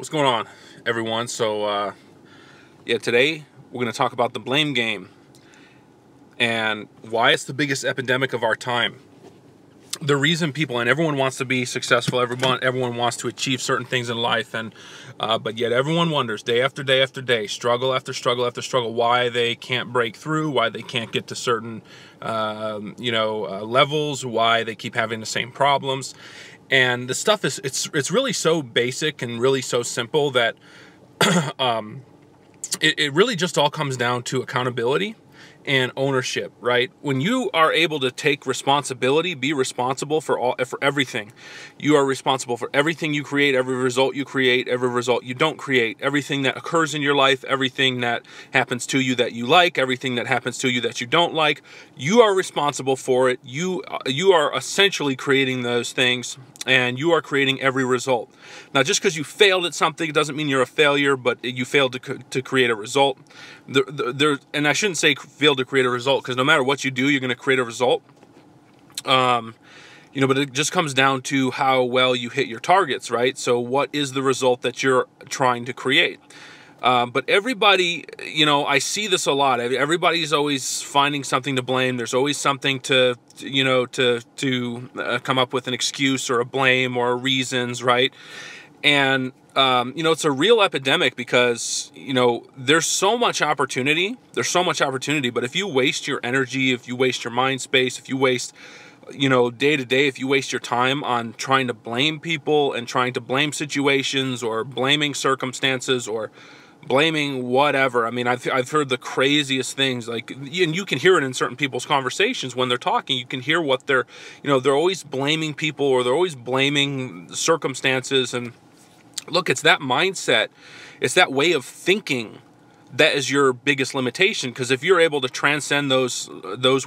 What's going on, everyone? Yeah, today we're going to talk about the blame game and why it's the biggest epidemic of our time. The reason people, and everyone wants to be successful, everyone wants to achieve certain things in life, but yet everyone wonders day after day after day, struggle after struggle after struggle, why they can't break through, why they can't get to certain levels, why they keep having the same problems. And the stuff is, it's really so basic and really so simple that it really just all comes down to accountability and ownership, right? When you are able to take responsibility, be responsible for everything. You are responsible for everything you create, every result you create, every result you don't create, everything that occurs in your life, everything that happens to you that you like, everything that happens to you that you don't like. You are responsible for it. You are essentially creating those things, and you are creating every result. Now, just because you failed at something doesn't mean you're a failure, but you failed to create a result. And I shouldn't say fail to create a result, because no matter what you do, you're going to create a result. But it just comes down to how well you hit your targets, right? So what is the result that you're trying to create? But everybody, I see this a lot. Everybody's always finding something to blame. There's always something to come up with an excuse or a blame or reasons, right? And, it's a real epidemic because, there's so much opportunity. There's so much opportunity. But if you waste your energy, if you waste your mind space, if you waste, day to day, if you waste your time on trying to blame people and trying to blame situations or blaming circumstances or blaming whatever. I mean, I've heard the craziest things, and you can hear it in certain people's conversations when they're talking. You can hear what they're always blaming people, or they're always blaming circumstances. And look, it's that mindset, it's that way of thinking that is your biggest limitation. Because if you're able to transcend those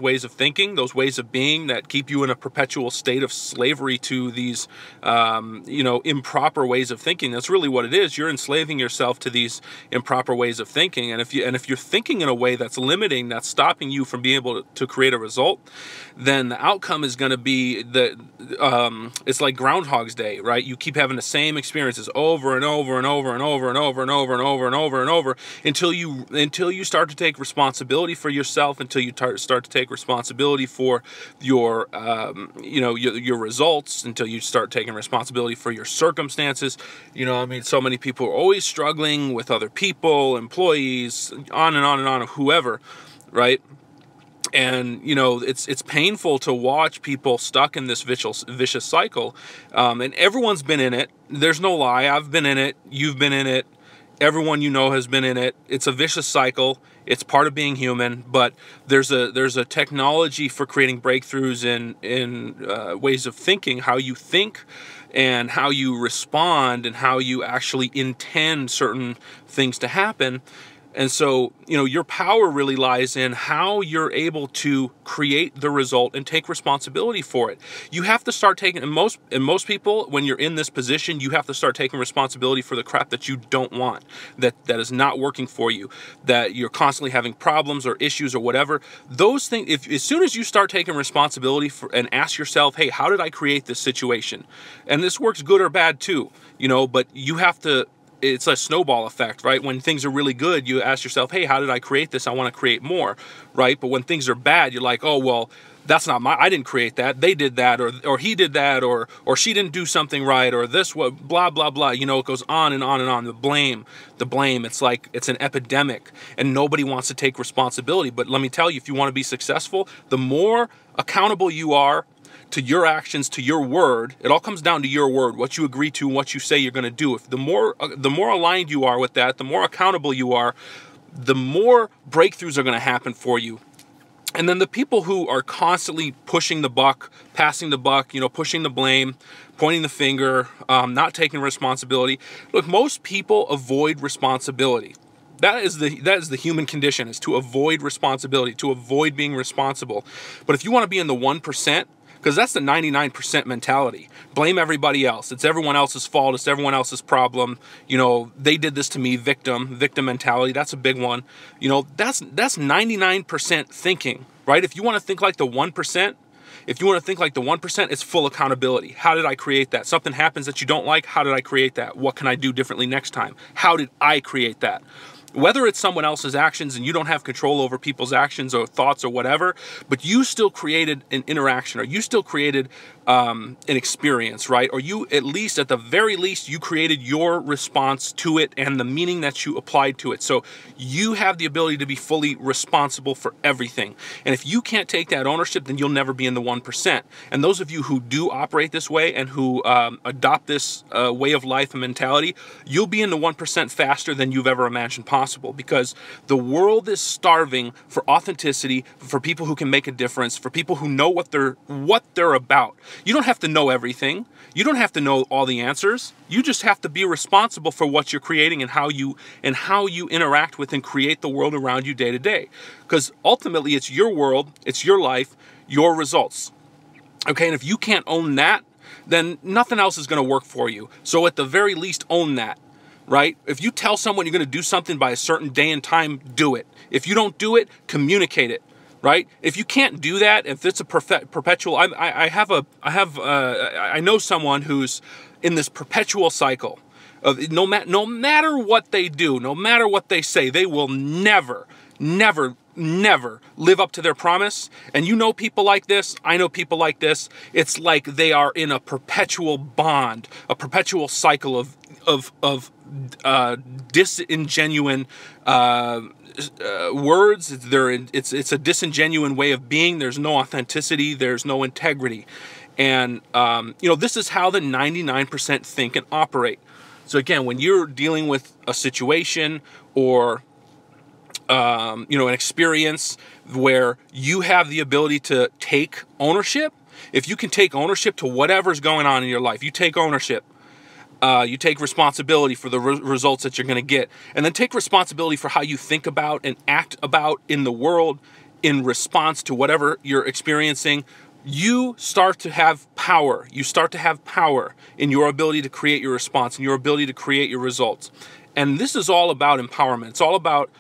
ways of thinking, those ways of being that keep you in a perpetual state of slavery to these, improper ways of thinking, that's really what it is. You're enslaving yourself to these improper ways of thinking. And if you're thinking in a way that's limiting, that's stopping you from being able to create a result, then the outcome is going to be it's like Groundhog's Day, right? You keep having the same experiences over and over and over and over and over and over and over and over and over until you start to take responsibility for yourself, until you start to take responsibility for your your results, until you start taking responsibility for your circumstances. So many people are always struggling with other people, employees, on and on and on, whoever, right? And it's painful to watch people stuck in this vicious cycle, and everyone's been in it. There's no lie. I've been in it. You've been in it. Everyone has been in it. It's a vicious cycle. It's part of being human. But there's a technology for creating breakthroughs in ways of thinking, how you think and how you respond and how you actually intend certain things to happen. And so, your power really lies in how you're able to create the result and take responsibility for it. You have to start taking, and most people, when you're in this position, you have to start taking responsibility for the crap that you don't want, that is not working for you, that you're constantly having problems or issues or whatever. Those things, as soon as you start taking responsibility for, and ask yourself, hey, how did I create this situation? And this works good or bad too, but you have to. It's a snowball effect, right? When things are really good, you ask yourself, hey, how did I create this? I want to create more, right? But when things are bad, you're like, oh, well, that's not I didn't create that. They did that, or he did that, or she didn't do something right, or this, blah, blah, blah. It goes on and on and on. The blame. It's like, it's an epidemic, and nobody wants to take responsibility. But let me tell you, if you want to be successful, the more accountable you are to your actions, to your word, it all comes down to your word, what you agree to and what you say you're going to do. If the more aligned you are with that, the more accountable you are, the more breakthroughs are going to happen for you. And then the people who are constantly pushing the buck, passing the buck, pushing the blame, pointing the finger, not taking responsibility. Look, most people avoid responsibility. That is the human condition, is to avoid responsibility, to avoid being responsible. But if you want to be in the 1%, because that's the 99% mentality. Blame everybody else. It's everyone else's fault. It's everyone else's problem. They did this to me. Victim mentality. That's a big one. That's 99% thinking, right? If you want to think like the 1%, If you want to think like the 1%, it's full accountability. How did I create that? Something happens that you don't like. How did I create that? What can I do differently next time? How did I create that? Whether it's someone else's actions and you don't have control over people's actions or thoughts or whatever, but you still created an interaction, or you still created an experience, right? Or you, at least, at the very least, you created your response to it and the meaning that you applied to it. So you have the ability to be fully responsible for everything. And if you can't take that ownership, then you'll never be in the 1%. And those of you who do operate this way and who adopt this way of life and mentality, you'll be in the 1% faster than you've ever imagined possible, because the world is starving for authenticity, for people who can make a difference, for people who know what they're about. You don't have to know everything. You don't have to know all the answers. You just have to be responsible for what you're creating and how you interact with and create the world around you day to day. Because ultimately it's your world, it's your life, your results. Okay, and if you can't own that, then nothing else is going to work for you. So at the very least, own that. Right? If you tell someone you're going to do something by a certain day and time, do it. If you don't do it, communicate it. Right? If you can't do that, if it's a perpetual, I know someone who's in this perpetual cycle of no matter what they do, no matter what they say, they will never live up to their promise. And you know people like this. I know people like this. It's like they are in a perpetual bond, a perpetual cycle of disingenuine words. It's a disingenuine way of being. There's no authenticity. There's no integrity. And this is how the 99% think and operate. So again, when you're dealing with a situation or an experience where you have the ability to take ownership, if you can take ownership to whatever's going on in your life, you take ownership. You take responsibility for the results that you're going to get, and then take responsibility for how you think about and act about in the world in response to whatever you're experiencing. You start to have power. You start to have power in your ability to create your response and your ability to create your results. And this is all about empowerment. It's all about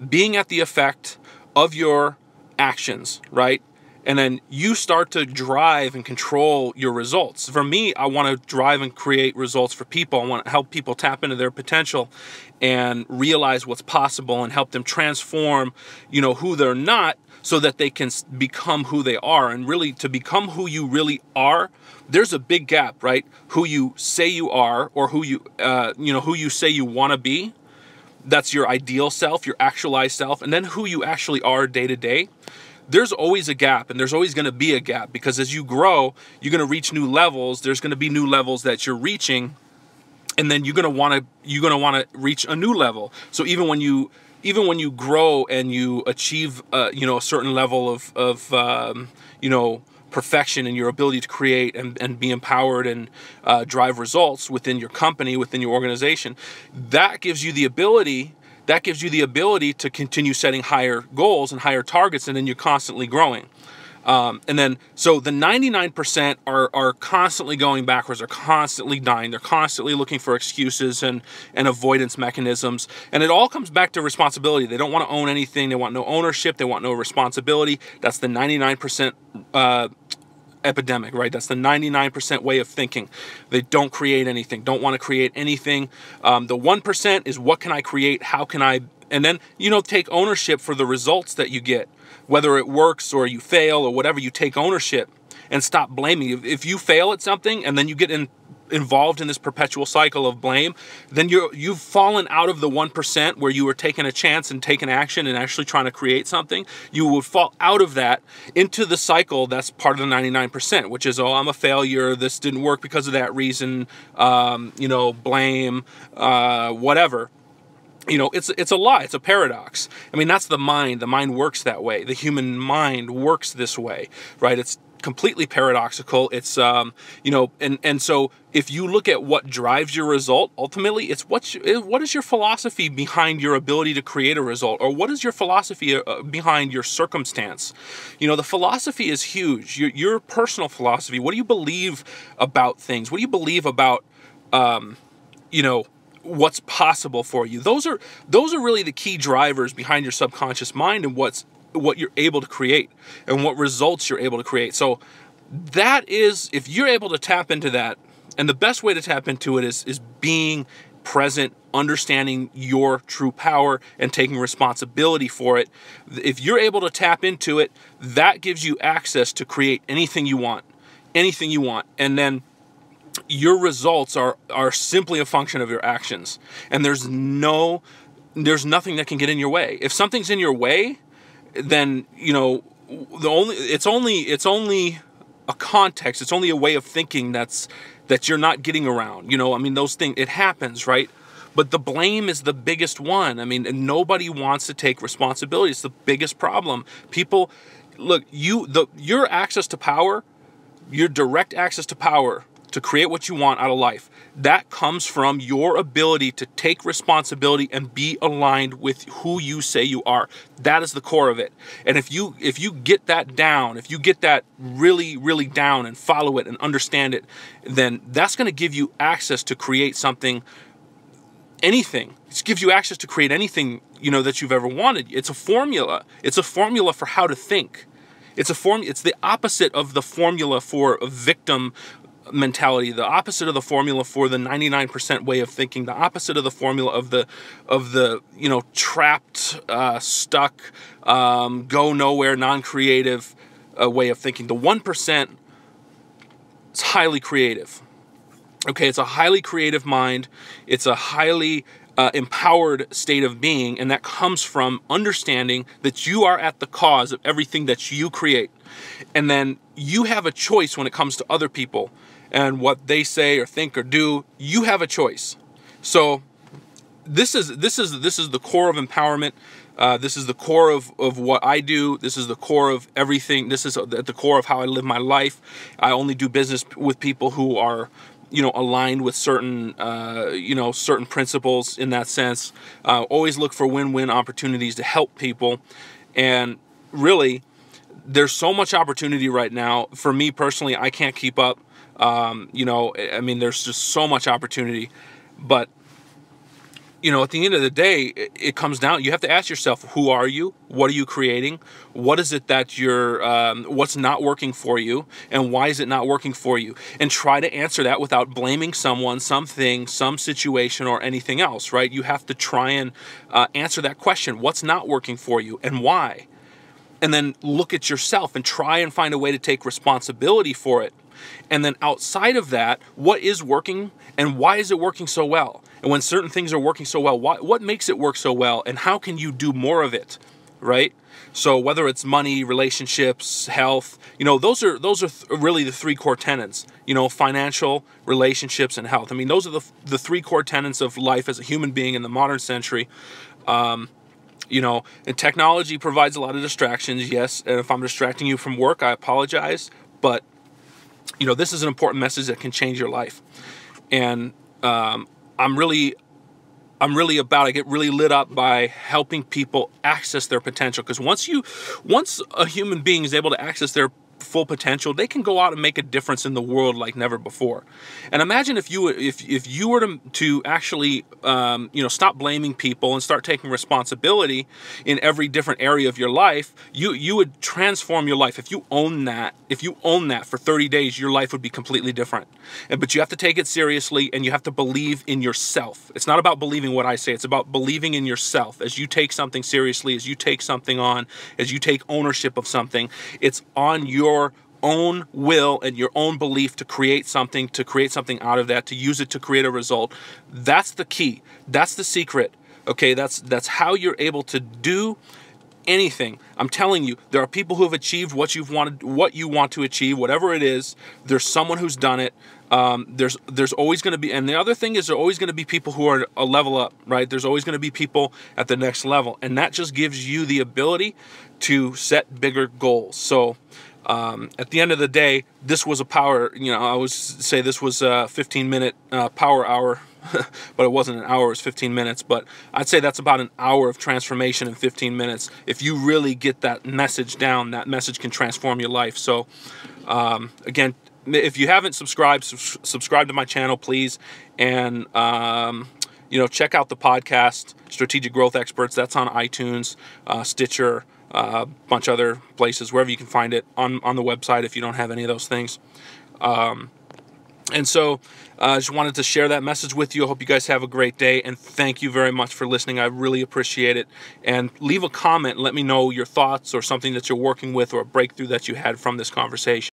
being at the effect of your actions, right? And then you start to drive and control your results. For me, I want to drive and create results for people. I want to help people tap into their potential and realize what's possible and help them transform, who they're not, so that they can become who they are. And really, to become who you really are, there's a big gap, right? Who you say you are, or who you say you want to be. That's your ideal self, your actualized self, and then who you actually are day to day. There's always a gap, and there's always going to be a gap, because as you grow, you're going to reach new levels. There's going to be new levels that you're reaching, and then you're going to want to reach a new level. So even when you grow and you achieve a certain level of perfection in your ability to create and be empowered and drive results within your company, within your organization, that gives you the ability to continue setting higher goals and higher targets, and then you're constantly growing. And then, so the 99% are constantly going backwards, are constantly dying. They're constantly looking for excuses and avoidance mechanisms. And it all comes back to responsibility. They don't want to own anything. They want no ownership. They want no responsibility. That's the 99% epidemic, right? That's the 99% way of thinking. They don't create anything, don't want to create anything. The 1% is, what can I create? How can I? And then, take ownership for the results that you get, whether it works or you fail or whatever. You take ownership and stop blaming. If you fail at something and then you get involved in this perpetual cycle of blame, then you've fallen out of the 1% where you were taking a chance and taking action and actually trying to create something. You would fall out of that into the cycle that's part of the 99%, which is, I'm a failure, this didn't work because of that reason, blame, whatever. It's a lie. It's a paradox. I mean, that's the mind. The mind works that way. The human mind works this way, right? It's completely paradoxical. It's, and so if you look at what drives your result, ultimately, it's what is your philosophy behind your ability to create a result, or what is your philosophy behind your circumstance? The philosophy is huge. Your personal philosophy. What do you believe about things? What do you believe about, what's possible for you? Those are really the key drivers behind your subconscious mind and what's what you're able to create and what results you're able to create. So that is, if you're able to tap into that, and the best way to tap into it is being present, understanding your true power and taking responsibility for it. If you're able to tap into it, that gives you access to create anything you want, and then your results are simply a function of your actions. And there's nothing that can get in your way. If something's in your way, then it's only a context, it's only a way of thinking that you're not getting around. Those things, it happens, right? But the blame is the biggest one. And nobody wants to take responsibility. It's the biggest problem. People, look, your access to power, your direct access to power to create what you want out of life, that comes from your ability to take responsibility and be aligned with who you say you are. That is the core of it. And if you get that down, if you get that really, really down and follow it and understand it, then that's going to give you access to create something, anything. It gives you access to create anything, that you've ever wanted. It's a formula. It's a formula for how to think. It's the opposite of the formula for a victim mentality, the opposite of the formula for the 99% way of thinking, the opposite of the formula of the trapped, stuck, go nowhere, non-creative way of thinking. The 1% is highly creative. Okay, it's a highly creative mind. It's a highly empowered state of being, and that comes from understanding that you are at the cause of everything that you create. And then you have a choice when it comes to other people and what they say or think or do. You have a choice. So this is the core of empowerment. This is the core of what I do. This is the core of everything. This is at the core of how I live my life. I only do business with people who are aligned with certain certain principles in that sense. Always look for win-win opportunities to help people. And really, there's so much opportunity right now. For me personally, I can't keep up. There's just so much opportunity. But, at the end of the day, it comes down, you have to ask yourself, who are you? What are you creating? What is it that what's not working for you? And why is it not working for you? And try to answer that without blaming someone, something, some situation, or anything else, right? You have to try and answer that question. What's not working for you and why? And then look at yourself and try and find a way to take responsibility for it. And then outside of that, what is working and why is it working so well? And when certain things are working so well, what makes it work so well? And how can you do more of it, right? So whether it's money, relationships, health, those are really the three core tenets, financial, relationships, and health. Those are the three core tenets of life as a human being in the modern century. And technology provides a lot of distractions, yes. And if I'm distracting you from work, I apologize. But, this is an important message that can change your life. And I get really lit up by helping people access their potential. Because once a human being is able to access their full potential, they can go out and make a difference in the world like never before. And imagine if you were to actually stop blaming people and start taking responsibility in every different area of your life, you would transform your life. If you own that for 30 days, your life would be completely different. But you have to take it seriously, and you have to believe in yourself. It's not about believing what I say, it's about believing in yourself. As you take something seriously, as you take something on, as you take ownership of something, it's on your own will and your own belief to create something out of that, to use it to create a result. That's the key. That's the secret. Okay, that's how you're able to do anything. I'm telling you, there are people who have achieved what you want to achieve, whatever it is. There's someone who's done it. There's always going to be, and the other thing is, there are always going to be people who are a level up, right? There's always going to be people at the next level, and that just gives you the ability to set bigger goals. So at the end of the day, this was a power, I always say this was a 15-minute power hour, but it wasn't an hour, it was 15 minutes. But I'd say that's about an hour of transformation in 15 minutes. If you really get that message down, that message can transform your life. So again, if you haven't subscribed, subscribe to my channel, please. And check out the podcast, Strategic Growth Experts. That's on iTunes, Stitcher, a bunch of other places, wherever you can find it on the website if you don't have any of those things. And so I just wanted to share that message with you. I hope you guys have a great day, and thank you very much for listening. I really appreciate it. And leave a comment and let me know your thoughts or something that you're working with or a breakthrough that you had from this conversation.